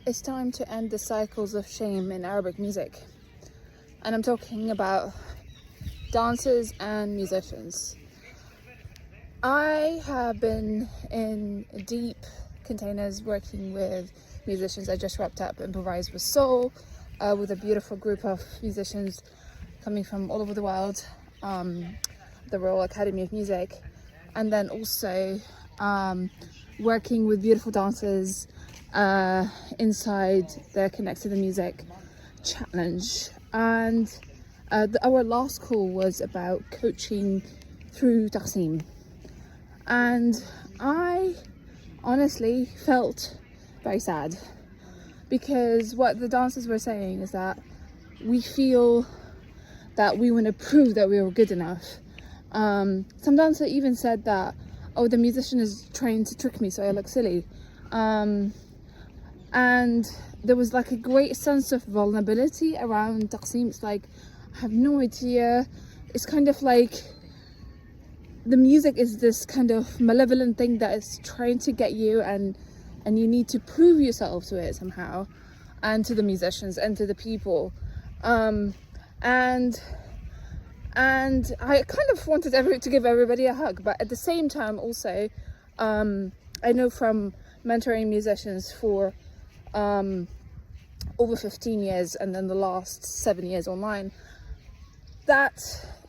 It's time to end the cycles of shame in Arabic music. And I'm talking about dancers and musicians. I have been in deep containers working with musicians. I just wrapped up Improvise with Soul with a beautiful group of musicians coming from all over the world, the Royal Academy of Music, and then also working with beautiful dancers inside the Connect to the Music challenge. And our last call was about coaching through Taqsim. And I honestly felt very sad, because what the dancers were saying is that we feel that we want to prove that we were good enough. Some dancers even said that, oh, the musician is trying to trick me so I look silly. And there was like a great sense of vulnerability around Taqsim. It's like, I have no idea. It's kind of like the music is this kind of malevolent thing that is trying to get you, and you need to prove yourself to it somehow, and to the musicians and to the people. And I kind of wanted to give everybody a hug, but at the same time also, I know from mentoring musicians for over 15 years and then the last 7 years online, that,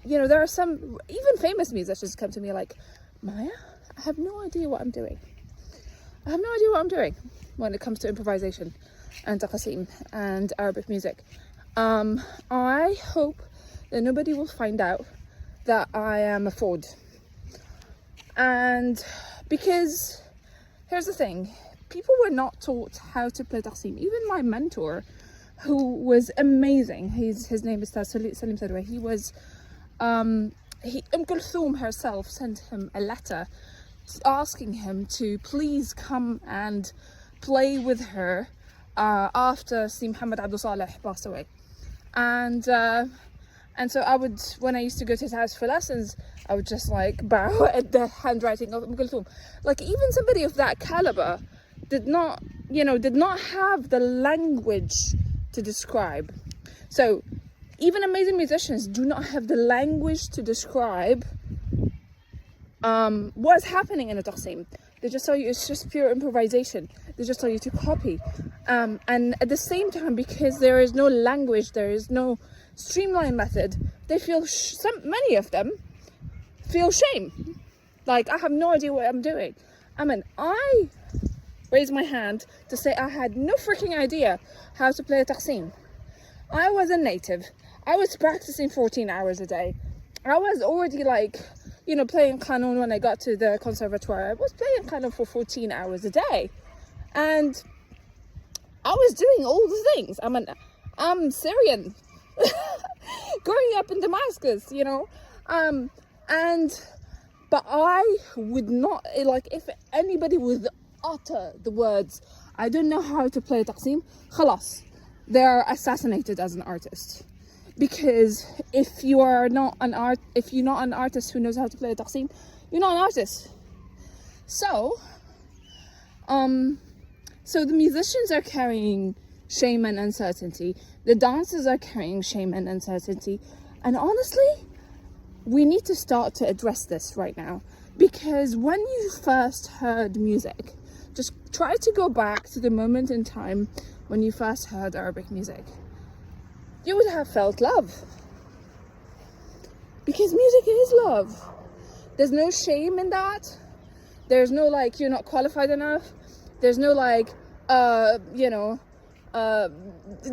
you know, there are some even famous musicians come to me like, Maya, I have no idea what I'm doing. I have no idea what I'm doing when it comes to improvisation and taqsim and Arabic music. I hope that nobody will find out that I am a fraud. And because here's the thing, people were not taught how to play taqsim. Even my mentor, who was amazing, his name is Salim Sadwa, he was Kulthum herself sent him a letter asking him to please come and play with her after Si Muhammad Abdul Saleh passed away. And so I would, when I used to go to his house for lessons, I would just like bow at the handwriting of Kulthum. Like, even somebody of that caliber did not have the language to describe. So even amazing musicians do not have the language to describe what's happening in a taqsim. They just tell you it's just pure improvisation. They just tell you to copy. And at the same time, because there is no language, there is no streamlined method, they feel, many of them feel shame. Like, I have no idea what I'm doing. I mean, I raised my hand to say I had no freaking idea how to play a taqsim. I was a native. I was practicing 14 hours a day. I was already like, you know, playing Qanun when I got to the conservatoire. I was playing Qanun for 14 hours a day. And I was doing all the things. I mean, I'm Syrian. Growing up in Damascus, you know. But I would not, like, if anybody would utter the words, I don't know how to play taqsim, khalas, they're assassinated as an artist. Because if you're not an artist who knows how to play a taqsim, you're not an artist. So the musicians are carrying shame and uncertainty. The dancers are carrying shame and uncertainty. And honestly, we need to start to address this right now. Because when you first heard music, just try to go back to the moment in time when you first heard Arabic music. You would have felt love. Because music is love. There's no shame in that. There's no like, you're not qualified enough. There's no like, the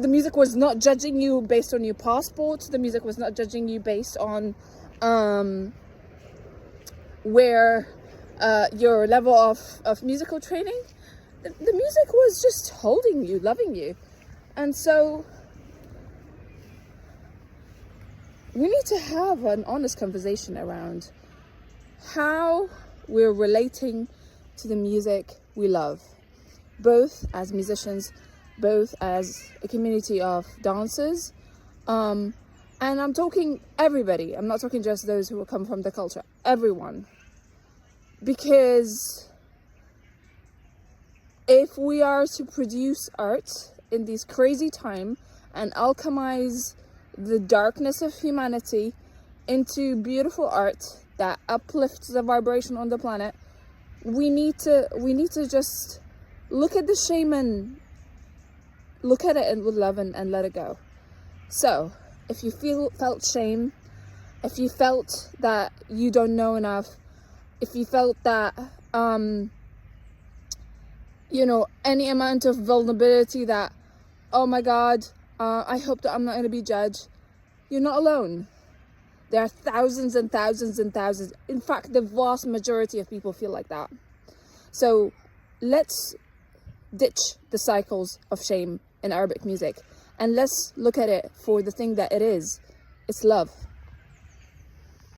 music was not judging you based on your passport. The music was not judging you based on where your level of musical training. The music was just holding you, loving you. And so we need to have an honest conversation around how we're relating to the music we love, both as musicians, both as a community of dancers. And I'm talking everybody. I'm not talking just those who will come from the culture, everyone. Because if we are to produce art in this crazy time and alchemize the darkness of humanity into beautiful art that uplifts the vibration on the planet, we need to just look at the shame and look at it with love and let it go. So if you felt shame, if you felt that you don't know enough, if you felt that any amount of vulnerability, that, oh my God, I hope that I'm not going to be judged, you're not alone. There are thousands and thousands and thousands. In fact, the vast majority of people feel like that. So let's ditch the cycles of shame in Arabic music, and let's look at it for the thing that it is. It's love.